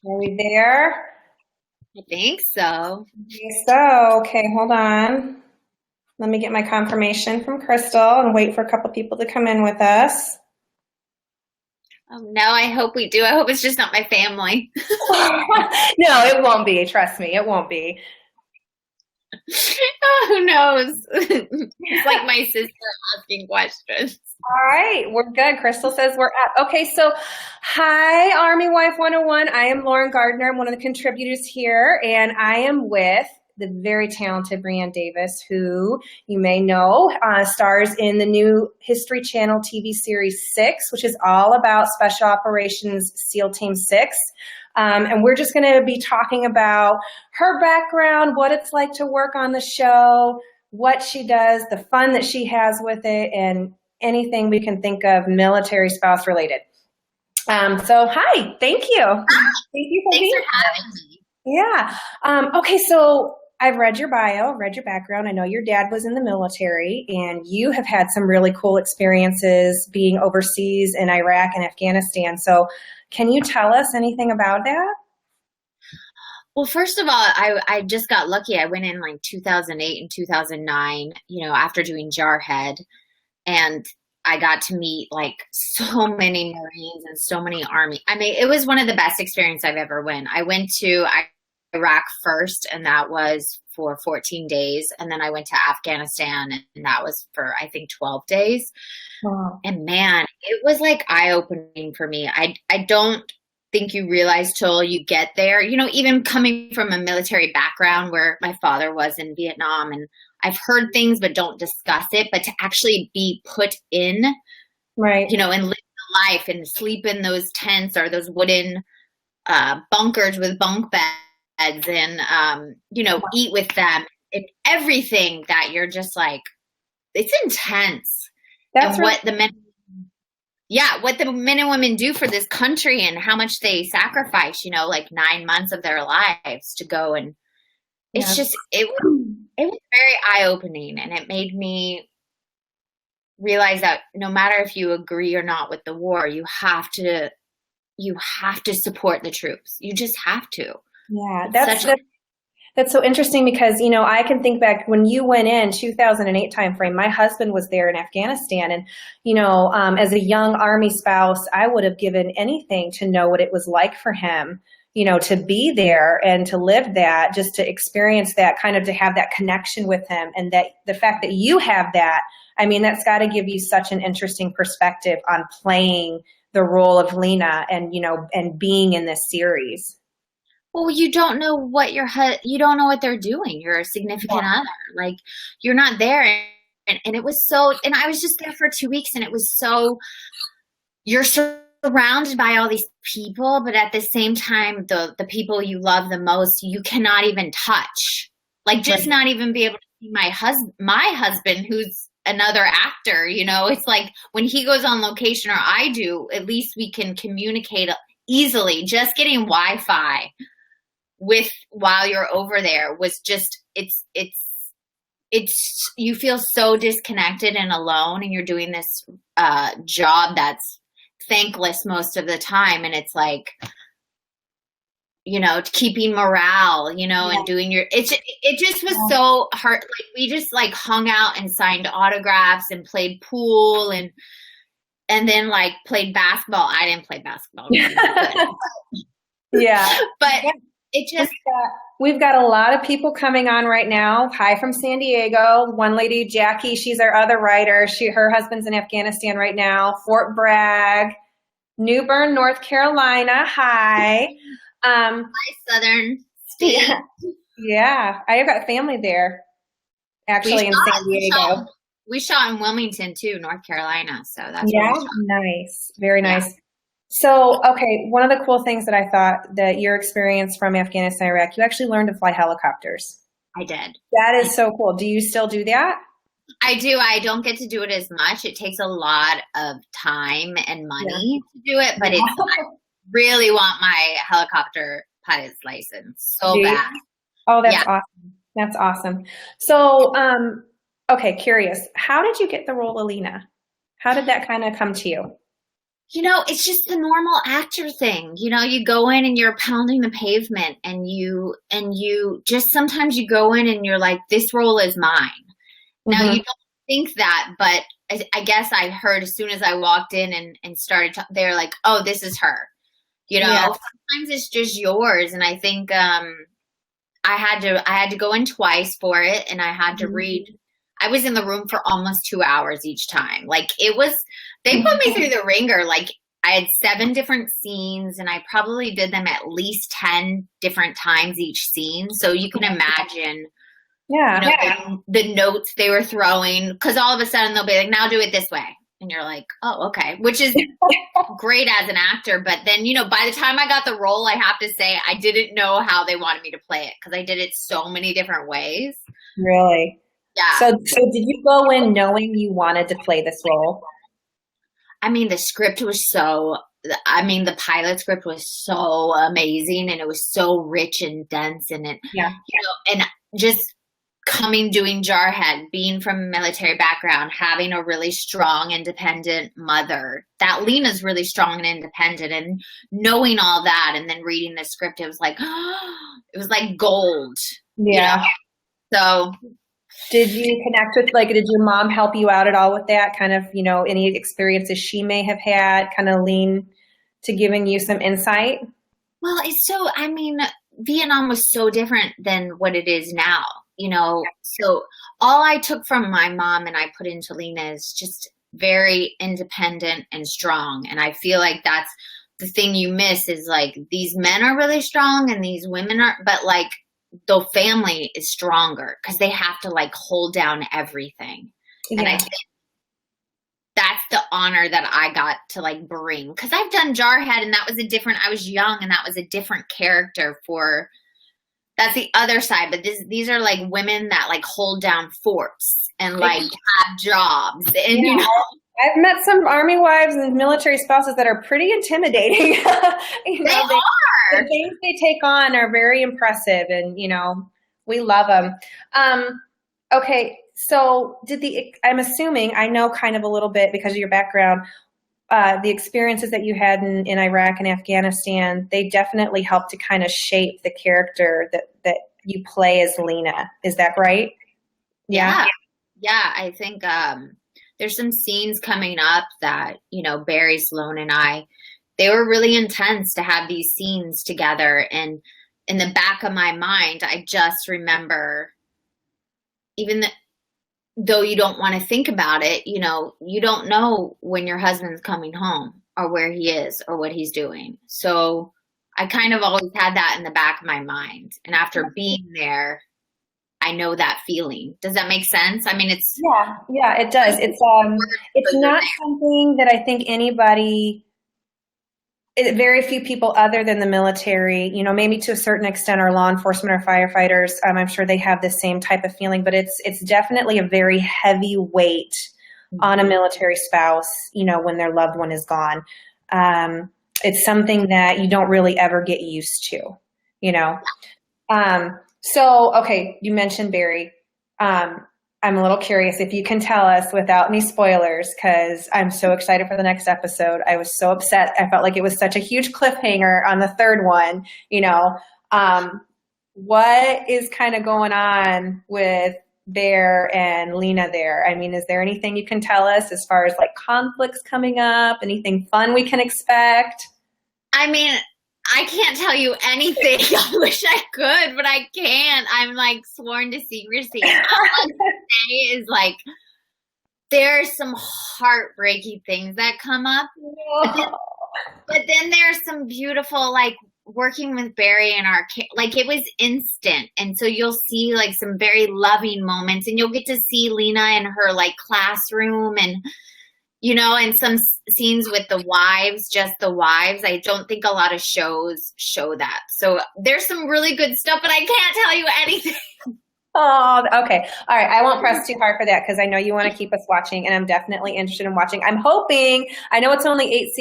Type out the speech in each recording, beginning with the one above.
Are we there? I think so. Okay, hold on. Let me get my confirmation from Crystal and wait for a couple people to come in with us. Oh, no, I hope we do. I hope it's just not my family. No, it won't be. Trust me, it won't be. Oh, who knows? It's like my sister asking questions. All right, we're good. Crystal says we're up. Okay, so hi, Army Wife 101. I am Lauren Gardner. I'm one of the contributors here, and I am with the very talented Brianne Davis, who you may know stars in the new History Channel TV series 6, which is all about Special Operations SEAL Team 6. And we're just going to be talking about her background, what it's like to work on the show, what she does, the fun that she has with it, and anything we can think of military spouse related. So hi, thank you. Thank you for Thanks being for having me. here. Yeah. Okay, so I've read your bio, read your background. I know your dad was in the military and you have had some really cool experiences being overseas in Iraq and Afghanistan. So can you tell us anything about that? Well, first of all, I just got lucky. I went in like 2008 and 2009, after doing Jarhead. And I got to meet like so many Marines and so many Army. I mean, it was one of the best experiences I've ever went. I went to Iraq first, and that was for 14 days. And then I went to Afghanistan, and that was for, I think, 12 days. Wow. And man, it was like eye-opening for me. I don't think you realize till you get there, even coming from a military background where my father was in Vietnam, and I've heard things but don't discuss it, but to actually be put in, Right. and live the life and sleep in those tents or those wooden bunkers with bunk beds and, eat with them and everything that you're just like, it's intense. That's and really- what the men and women do for this country and how much they sacrifice, like 9 months of their lives to go. And it's just, it was very eye-opening, and it made me realize that no matter if you agree or not with the war, you have to support the troops. You just have to. Yeah, that's so interesting because, I can think back when you went in 2008 timeframe, my husband was there in Afghanistan. And, as a young Army spouse, I would have given anything to know what it was like for him, to be there and to live that, just to experience that, kind of to have that connection with him. And that the fact that you have that, I mean, that's got to give you such an interesting perspective on playing the role of Lena and, and being in this series. Well, you don't know what you don't know what they're doing. You're a significant other. Like, you're not there. And it was so, and I was just there for 2 weeks, and it was so, you're surrounded by all these people, but at the same time, the people you love the most, you cannot even touch. Like, just not even be able to see my husband, who's another actor, it's like when he goes on location or I do, at least we can communicate easily. Just getting Wi-Fi while you're over there was just, it's you feel so disconnected and alone, and you're doing this job that's thankless most of the time, and it's like, keeping morale, and doing it just was so hard. Like, we just like hung out and signed autographs and played pool and then like played basketball. I didn't play basketball. Yeah. But it just, we've got a lot of people coming on right now. Hi from San Diego. One lady, Jackie, she's our other writer. Her husband's in Afghanistan right now. Fort Bragg, New Bern, North Carolina. Hi. My southern state. Yeah. I have got family there, actually, in San Diego. We shot in Wilmington too, North Carolina. So that's nice. Very nice. Yeah. So, okay, one of the cool things that I thought that your experience from Afghanistan, Iraq, you actually learned to fly helicopters. I did. That is so cool. Do you still do that? I do. I don't get to do it as much. It takes a lot of time and money to do it, but I really want my helicopter pilot's license so bad. Oh, that's awesome. That's awesome. So, okay, curious. How did you get the role of Lena? How did that kind of come to you? It's just the normal actor thing. You go in and you're pounding the pavement, and you just sometimes you go in and you're like, this role is mine. Now, Mm-hmm. you don't think that, but I guess I heard as soon as I walked in and started, they're like, oh, this is her. Yeah. Sometimes it's just yours. And I think I had to go in twice for it, and I had to read. I was in the room for almost 2 hours each time. Like, they put me through the ringer. Like, I had 7 different scenes, and I probably did them at least 10 different times each scene. So you can imagine, the notes they were throwing, because all of a sudden they'll be like, now do it this way. And you're like, oh, okay, which is great as an actor. But then, by the time I got the role, I have to say I didn't know how they wanted me to play it, because I did it so many different ways. Really? Yeah. So did you go in knowing you wanted to play this role? I mean, the pilot script was so amazing, and it was so rich and dense, and and just doing Jarhead, being from a military background, having a really strong, independent mother, that Lena's really strong and independent, and knowing all that, and then reading the script, it was like gold. Yeah. So did you connect with, did your mom help you out at all with that kind of, any experiences she may have had kind of lean to giving you some insight? Well, Vietnam was so different than what it is now. So all I took from my mom and I put into Lena is just very independent and strong. And I feel like that's the thing you miss, is like, these men are really strong and these women are, but like, the family is stronger because they have to like hold down everything. Yeah. And I think that's the honor that I got to like bring, because I've done Jarhead, and that was I was young, and that was a different character that's the other side. But these are like women that like hold down forts and like have jobs, and I've met some Army wives and military spouses that are pretty intimidating. They are. The things they take on are very impressive, and we love them. Okay, so I'm assuming, I know kind of a little bit because of your background, the experiences that you had in Iraq and Afghanistan, they definitely helped to kind of shape the character that you play as Lena. Is that right? Yeah. Yeah, I think there's some scenes coming up that, Barry Sloan and they were really intense to have these scenes together. And in the back of my mind, I just remember, even though you don't want to think about it, you don't know when your husband's coming home or where he is or what he's doing. So I kind of always had that in the back of my mind. And after being there, I know that feeling. Does that make sense? I mean, it's yeah, it does. It's not something that I think very few people other than the military, maybe to a certain extent, or law enforcement or firefighters, I'm sure they have the same type of feeling, but it's definitely a very heavy weight on a military spouse, when their loved one is gone. It's something that you don't really ever get used to, So, okay, you mentioned Barry. I'm a little curious if you can tell us without any spoilers, because I'm so excited for the next episode. I was so upset. I felt like it was such a huge cliffhanger on the third one. What is kind of going on with Bear and Lena there? I mean, is there anything you can tell us as far as like conflicts coming up? Anything fun we can expect? I mean, I can't tell you anything. I wish I could, but I can't. I'm like sworn to secrecy. All I can say is like, there's some heartbreaking things that come up. But then there's some beautiful, like, working with Barry and like, it was instant. And so you'll see like some very loving moments, and you'll get to see Lena in her like classroom, and and some scenes with the wives, just the wives. I don't think a lot of shows show that. So there's some really good stuff, but I can't tell you anything. Oh, okay. All right. I won't press too hard for that, because I know you want to keep us watching, and I'm definitely interested in watching. I'm hoping, I know it's only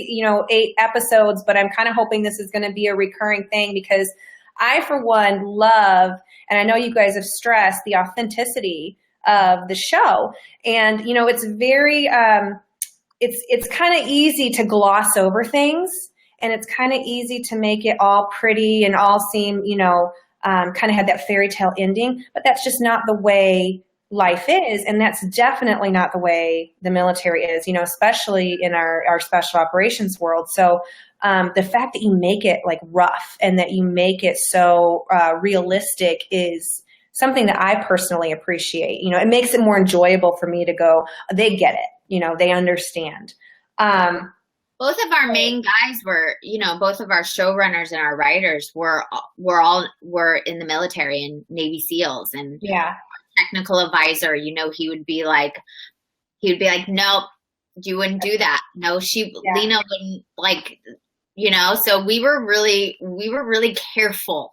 8 episodes, but I'm kind of hoping this is going to be a recurring thing, because I, for one, love, and I know you guys have stressed the authenticity of the show. And, it's very, it's kind of easy to gloss over things, and it's kind of easy to make it all pretty and all seem, kind of have that fairy tale ending, but that's just not the way life is. And that's definitely not the way the military is, especially in our special operations world. So the fact that you make it like rough and that you make it so realistic is something that I personally appreciate. It makes it more enjoyable for me to go, they get it, they understand. Both of our main guys were, both of our showrunners and our writers were in the military and Navy SEALs, and technical advisor, he would be like, nope, you wouldn't do that. No, Lena wouldn't, like, so we were really careful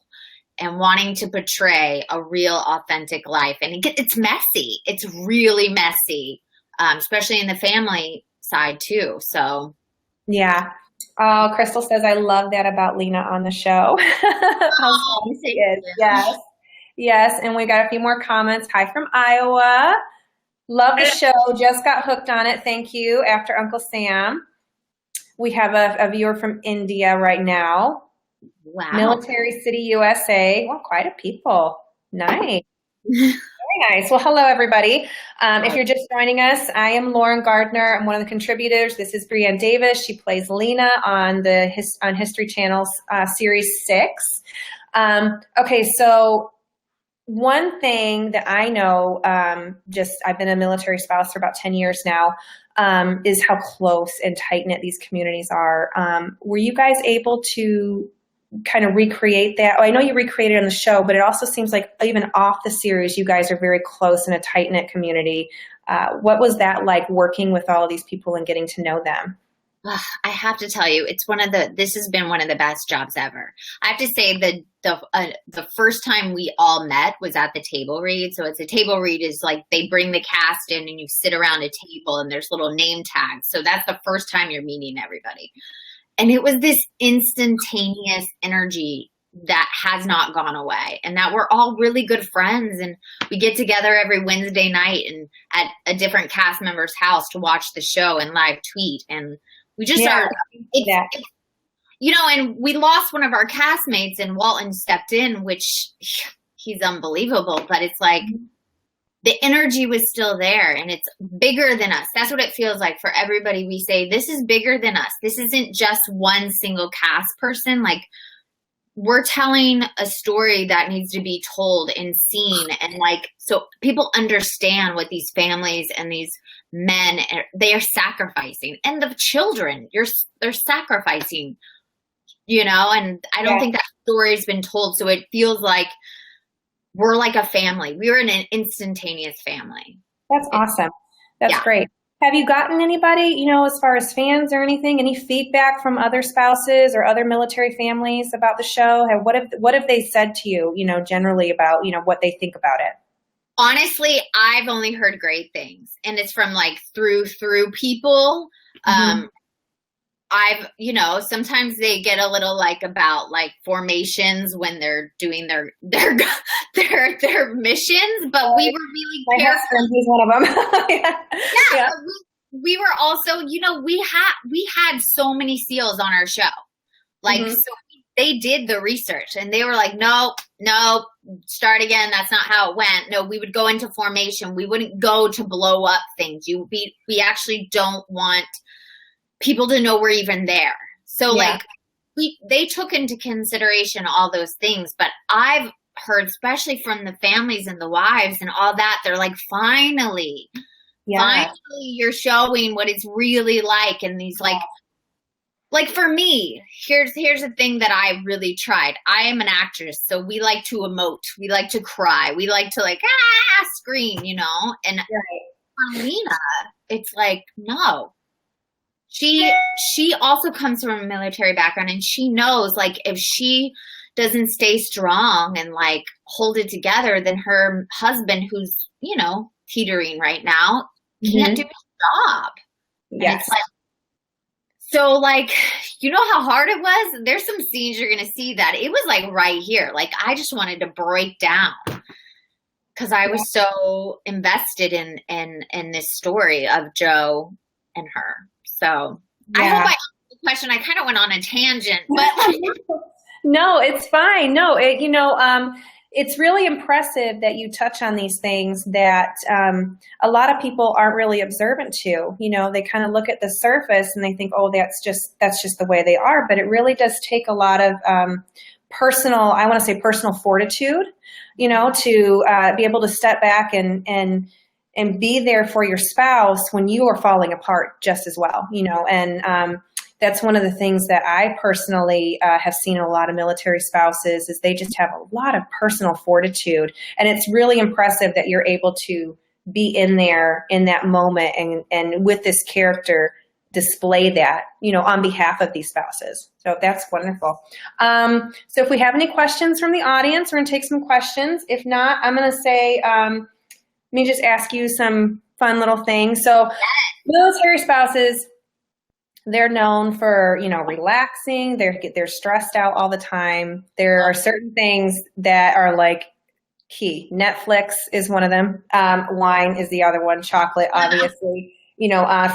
and wanting to portray a real authentic life. And it's messy. It's really messy, especially in the family side too. So. Yeah. Oh, Crystal says, I love that about Lena on the show. How strong she is. Yes. Yes. And we got a few more comments. Hi from Iowa. Love the show. Just got hooked on it. Thank you. After Uncle Sam. We have a viewer from India right now. Wow. Military City, USA. Well, quite a people. Nice. Very nice. Well, hello, everybody. If you're just joining us, I am Lauren Gardner. I'm one of the contributors. This is Brianne Davis. She plays Lena on on History Channel's Series 6. Okay, so one thing that I know, I've been a military spouse for about 10 years now, is how close and tight-knit these communities are. Were you guys able to kind of recreate that? Oh, I know you recreated it on the show, but it also seems like even off the series, you guys are very close in a tight-knit community. What was that like, working with all of these people and getting to know them? I have to tell you, this has been one of the best jobs ever. I have to say that the first time we all met was at the table read. So it's a table read is like they bring the cast in and you sit around a table and there's little name tags. So that's the first time you're meeting everybody. And it was this instantaneous energy that has not gone away, and that we're all really good friends, and we get together every Wednesday night and at a different cast member's house to watch the show and live tweet. And we just are, and we lost one of our castmates and Walton stepped in, which he's unbelievable, but it's like, the energy was still there, and it's bigger than us. That's what it feels like for everybody. We say, this is bigger than us. This isn't just one single cast person. Like, we're telling a story that needs to be told and seen. And like, so people understand what these families and these men, they are sacrificing, and the children, they're sacrificing, and I don't think that story's been told. So it feels like we're like a family. We were in an instantaneous family. That's awesome. That's great. Have you gotten anybody, as far as fans or anything, any feedback from other spouses or other military families about the show? What have they said to you, generally about, what they think about it? Honestly, I've only heard great things, and it's from like through people. Sometimes they get a little like about like formations when they're doing their missions, but we were really careful. My husband, he's one of them. Yeah. We were also, we had so many SEALs on our show. Like, so they did the research and they were like, no, start again. That's not how it went. No, we would go into formation. We wouldn't go to blow up things. We actually don't want people to know we're even there. So like they took into consideration all those things, but I've heard, especially from the families and the wives and all that, they're like, finally you're showing what it's really like. And these like for me, here's the thing that I really tried. I am an actress, so we like to emote. We like to cry. We like to scream, and for Lena, it's like, no. She also comes from a military background, and she knows, like, if she doesn't stay strong and like hold it together, then her husband, who's, teetering right now, can't do his job. Yes. And it's like, so like, how hard it was? There's some scenes you're going to see that it was like right here. Like, I just wanted to break down because I was so invested in this story of Joe and her. So Yeah. I hope I answered the question. I kind of went on a tangent, but No, it's fine. No, it's really impressive that you touch on these things that a lot of people aren't really observant to. They kind of look at the surface and they think, oh, that's just the way they are. But it really does take a lot of personal fortitude, to be able to step back and be there for your spouse when you are falling apart just as well, and that's one of the things that I personally have seen in a lot of military spouses is they just have a lot of personal fortitude. And it's really impressive that you're able to be in there in that moment and with this character display that, on behalf of these spouses. So that's wonderful. So if we have any questions from the audience, we're going to take some questions. If not, I'm going to say, let me just ask you some fun little things. So military spouses, they're known for, relaxing. They're stressed out all the time. There are certain things that are like key. Netflix is one of them. Wine is the other one. Chocolate, obviously.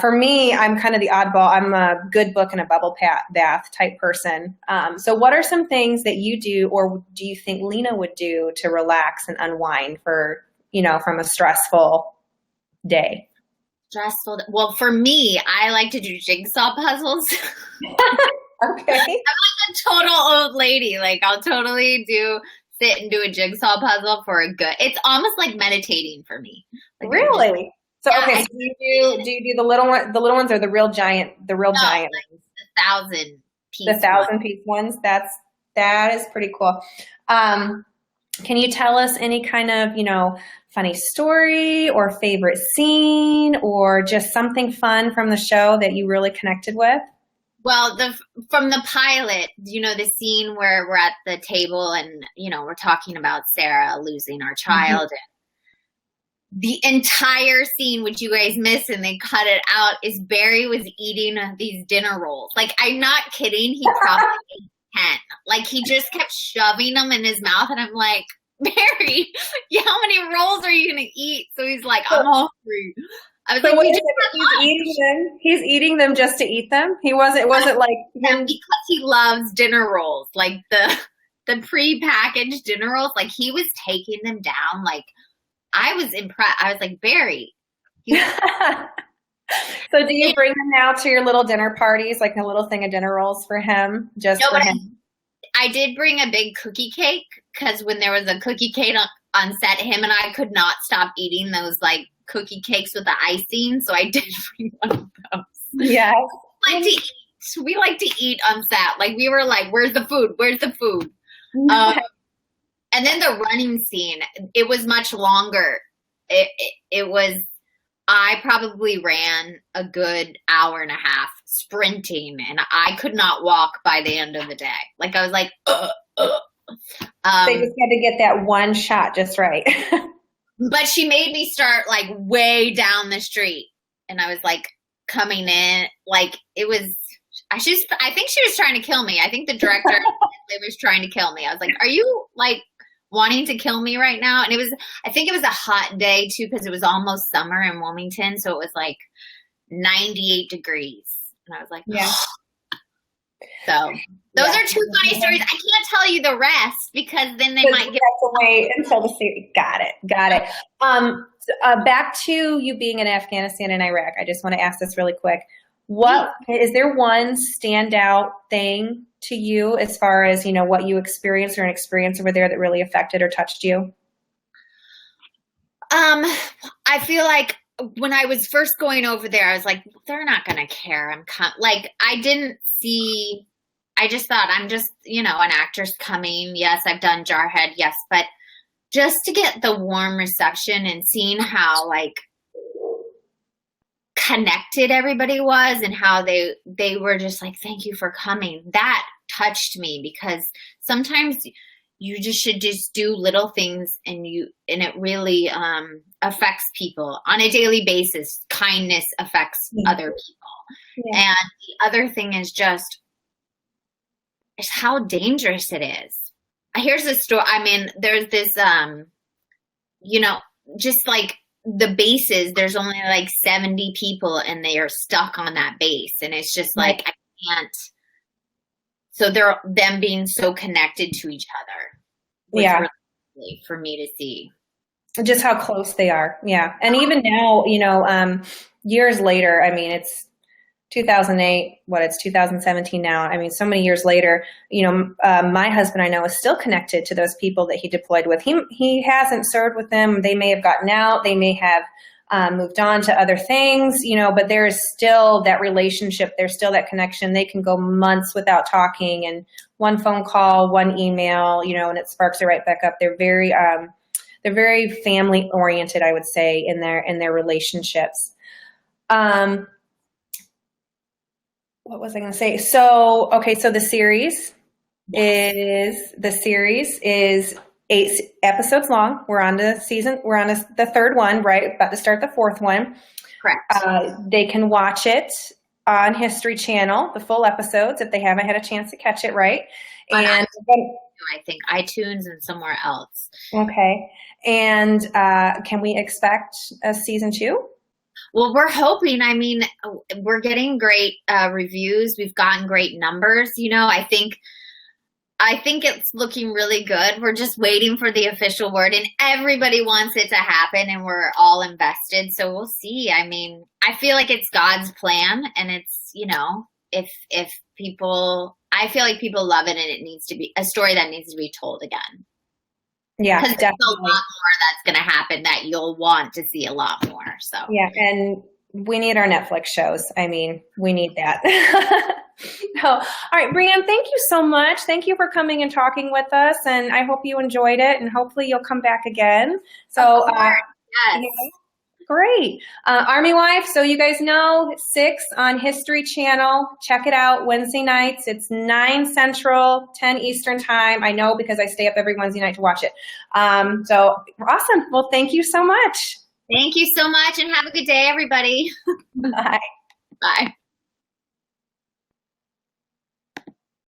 For me, I'm kind of the oddball. I'm a good book and a bubble bath type person. So what are some things that you do, or do you think Lena would do to relax and unwind from a stressful day? Stressful. Well, for me, I like to do jigsaw puzzles. Okay. I'm like a total old lady. Like I'll totally sit and do a jigsaw puzzle for a good. It's almost like meditating for me. Like really? So yeah, okay. So do you do the little ones or the real giant giant like ones? The 1,000-piece. The 1,000-piece ones. That is pretty cool. Can you tell us any kind of, funny story or favorite scene or just something fun from the show that you really connected with? Well, from the pilot, the scene where we're at the table and, we're talking about Sarah losing our child. Mm-hmm. And the entire scene, which you guys miss and they cut it out, is Barry was eating these dinner rolls. Like, I'm not kidding. He probably ate 10. Like, he just kept shoving them in his mouth. And I'm like, Barry, how many rolls are you going to eat? So he's like, I'm hungry. I was so like, he's eating them just to eat them? It wasn't like him because he loves dinner rolls, like the pre-packaged dinner rolls. Like he was taking them down. Like I was impressed. I was like, Barry. So do you bring them now to your little dinner parties, like a little thing of dinner rolls for him? For him? I did bring a big cookie cake because when there was a cookie cake on set, him and I could not stop eating those like cookie cakes with the icing. So I did bring one of those. Yes. We like to eat on set. Like we were like, where's the food? Where's the food? And then the running scene, it was much longer. It was, I probably ran a good hour and a half sprinting and I could not walk by the end of the day. Like I was like, They just had to get that one shot just right. But she made me start like way down the street and I was like coming in, like it was, I think she was trying to kill me. I think the director was trying to kill me. I was like, are you like wanting to kill me right now? And I think it was a hot day too, because it was almost summer in Wilmington. So it was like 98 degrees. And I was like, yeah. So those are two funny stories. I can't tell you the rest because then they might get to wait until the series. Got it. Back to you being in Afghanistan and Iraq. I just want to ask this really quick. Is there one standout thing to you as far as, what you experienced or an experience over there that really affected or touched you? I feel like when I was first going over there, I was like, they're not going to care. I just thought I'm just, an actress coming. Yes, I've done Jarhead. Yes. But just to get the warm reception and seeing how like connected everybody was and how they were just like, thank you for coming. That touched me because sometimes you just should just do little things and it really affects people on a daily basis. Kindness affects other people. Yeah. And the other thing is just how dangerous it is. Here's a story. I mean, there's this, just like the bases, there's only like 70 people and they are stuck on that base. And it's just like, I can't. So them being so connected to each other. Was really for me to see. Just how close they are. Yeah. And even now, years later, I mean, it's 2008, it's 2017 now. I mean, so many years later, my husband, I know, is still connected to those people that he deployed with. He hasn't served with them. They may have gotten out. They may have moved on to other things, but there's still that relationship. There's still that connection. They can go months without talking, and one phone call, one email, and it sparks it right back up. They're very family oriented, I would say, in their relationships. What was I going to say? So the series is 8 episodes long. We're on the third one, right? About to start the fourth one. Correct. They can watch it on History Channel, the full episodes, if they haven't had a chance to catch it, right? And I think iTunes and somewhere else. Okay. And can we expect a season 2? Well, we're hoping. I mean, we're getting great reviews. We've gotten great numbers. I think it's looking really good. We're just waiting for the official word, and everybody wants it to happen, and we're all invested. So we'll see. I mean, I feel like it's God's plan, and it's, if people, I feel like people love it, and it needs to be a story that needs to be told again. Yeah, because there's a lot more that's going to happen that you'll want to see a lot more. So yeah, and we need our Netflix shows. I mean, we need that. All right, Brianne, thank you so much. Thank you for coming and talking with us, and I hope you enjoyed it, and hopefully you'll come back again. So, yes. Great. Army Wife, so you guys know, 6 on History Channel. Check it out Wednesday nights. It's 9 Central, 10 Eastern time. I know because I stay up every Wednesday night to watch it. So awesome. Well, thank you so much. Thank you so much, and have a good day, everybody. Bye. Bye.